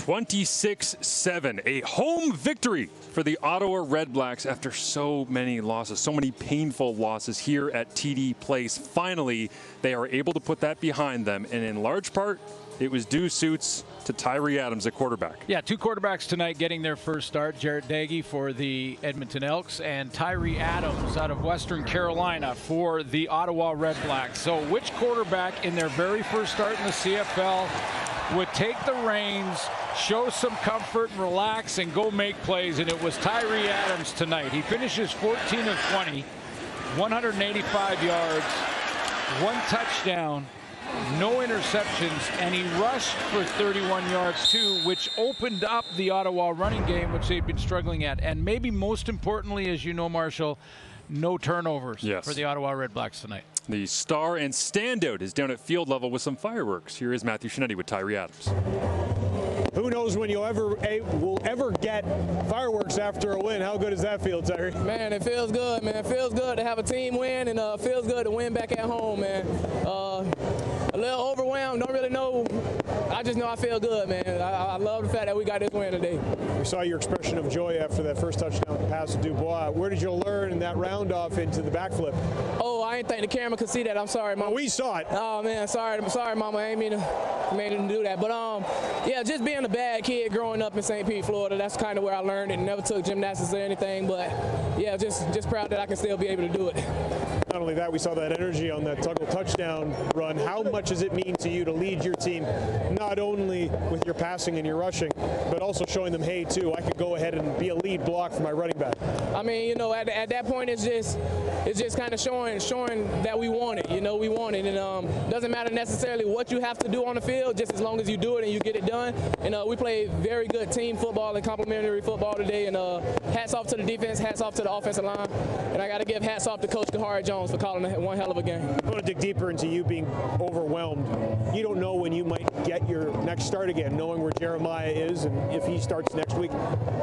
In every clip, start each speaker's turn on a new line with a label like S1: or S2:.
S1: 26-7, a home victory for the Ottawa Redblacks after so many losses, so many painful losses here at TD Place. Finally, they are able to put that behind them, and in large part, it was due suits to Tyrie Adams at quarterback.
S2: Yeah, two quarterbacks tonight getting their first start. Jarrett Daggy for the Edmonton Elks and Tyrie Adams out of Western Carolina for the Ottawa Redblacks. So which quarterback in their very first start in the CFL would take the reins, show some comfort and relax and go make plays? And it was Tyrie Adams tonight. He finishes 14 of 20, 185 yards, one touchdown, no interceptions, and he rushed for 31 yards too, which opened up the Ottawa running game, which they've been struggling at. And maybe most importantly, as you know, Marshall, no turnovers for the Ottawa Redblacks tonight.
S1: The star and standout is down at field level with some fireworks. Here is Matthew Shinetti with Tyrie Adams.
S3: Who knows when you'll ever get fireworks after a win? How good does that feel, Tyrie?
S4: Man, it feels good, man. It feels good to have a team win, and it feels good to win back at home, man. A little overwhelmed, don't really know. I just know I feel good, man. I love the fact that we got this win today.
S3: We saw your expression of joy after that first touchdown pass to Dubois. Where did you learn that round off into the backflip?
S4: Oh, I didn't think the camera could see that. I'm sorry, Mama.
S3: Oh, we saw it.
S4: Oh, man, sorry, Mama. I ain't mean to do that. But, yeah, just being a bad kid growing up in St. Pete, Florida, that's kind of where I learned it. Never took gymnastics or anything, but, yeah, just proud that I can still be able to do it.
S3: Not only that, we saw that energy on that Tuggle touchdown run. How much does it mean to you to lead your team, not only with your passing and your rushing, but also showing them, hey, too, I could go ahead and be a lead block for my running back?
S4: I mean, you know, at that point, it's just kind of showing that we want it. You know, we want it, and doesn't matter necessarily what you have to do on the field, just as long as you do it and you get it done. And we played very good team football and complementary football today. And hats off to the defense, hats off to the offensive line, and I got to give hats off to Coach Kahari Jones for calling one hell of a game.
S3: I want to dig deeper into you being overwhelmed. You don't know when you might get your next start again, knowing where Jeremiah is and if he starts next week.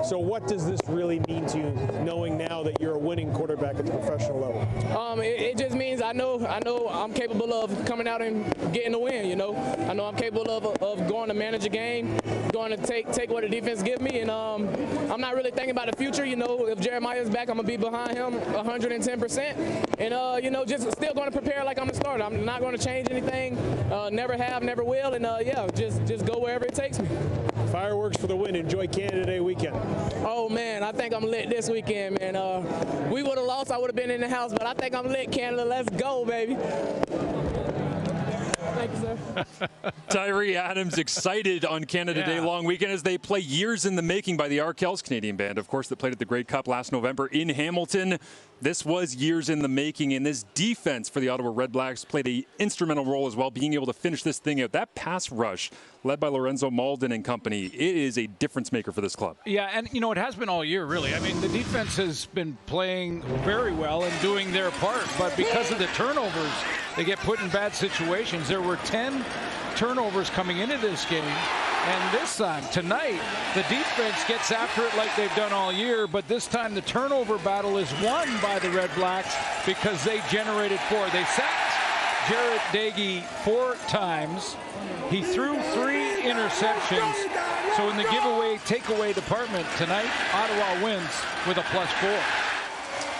S3: So what does this really mean to you, knowing now that you're a winning quarterback at the professional level?
S4: It just means I know I'm capable of coming out and getting a win. You know, I know I'm capable of going to manage a game, going to take what the defense gives me, and I'm not really thinking about the future. You know, if Jeremiah is back, I'm gonna be behind him 110%, and you know, just still going to prepare like I'm a starter. I'm not going to change anything. Never have, never will, and yeah, just go wherever it takes me.
S3: Fireworks for the win. Enjoy Canada Day weekend.
S4: Oh man, I think I'm lit this weekend, man. We would have lost, I would have been in the house, but I think I'm lit, Canada. Let's go, baby. Thank you, sir.
S1: Tyrie Adams excited on Canada Day long weekend as they play Years in the Making by the Arkells, Canadian band, of course, that played at the Grey Cup last November in Hamilton. This was years in the making, and this defense for the Ottawa Redblacks played an instrumental role as well, being able to finish this thing out. That pass rush led by Lorenzo Malden and company, it is a difference maker for this club.
S2: Yeah, and you know, it has been all year, really. I mean, the defense has been playing very well and doing their part, but because of the turnovers, they get put in bad situations. There were 10 turnovers coming into this game, and this time, tonight, the defense gets after it like they've done all year, but this time the turnover battle is won by the Redblacks because they generated 4. They sacked Jarrett Daggy 4 times. He threw 3 interceptions. So in the takeaway department tonight, Ottawa wins with a +4.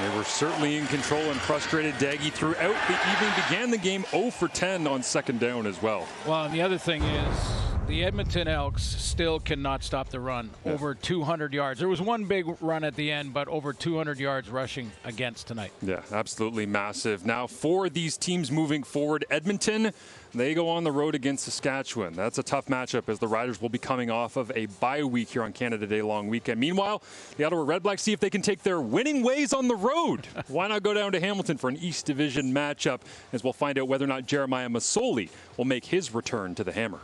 S1: They were certainly in control and frustrated. Daggy throughout the evening began the game 0 for 10 on second down as well.
S2: Well, and the other thing is the Edmonton Elks still cannot stop the run. Over 200 yards. There was one big run at the end, but over 200 yards rushing against tonight.
S1: Yeah, absolutely massive. Now for these teams moving forward, Edmonton, they go on the road against Saskatchewan. That's a tough matchup as the Riders will be coming off of a bye week here on Canada Day long weekend. Meanwhile, the Ottawa Redblacks see if they can take their winning ways on the road. Why not go down to Hamilton for an East Division matchup, as we'll find out whether or not Jeremiah Masoli will make his return to the Hammer.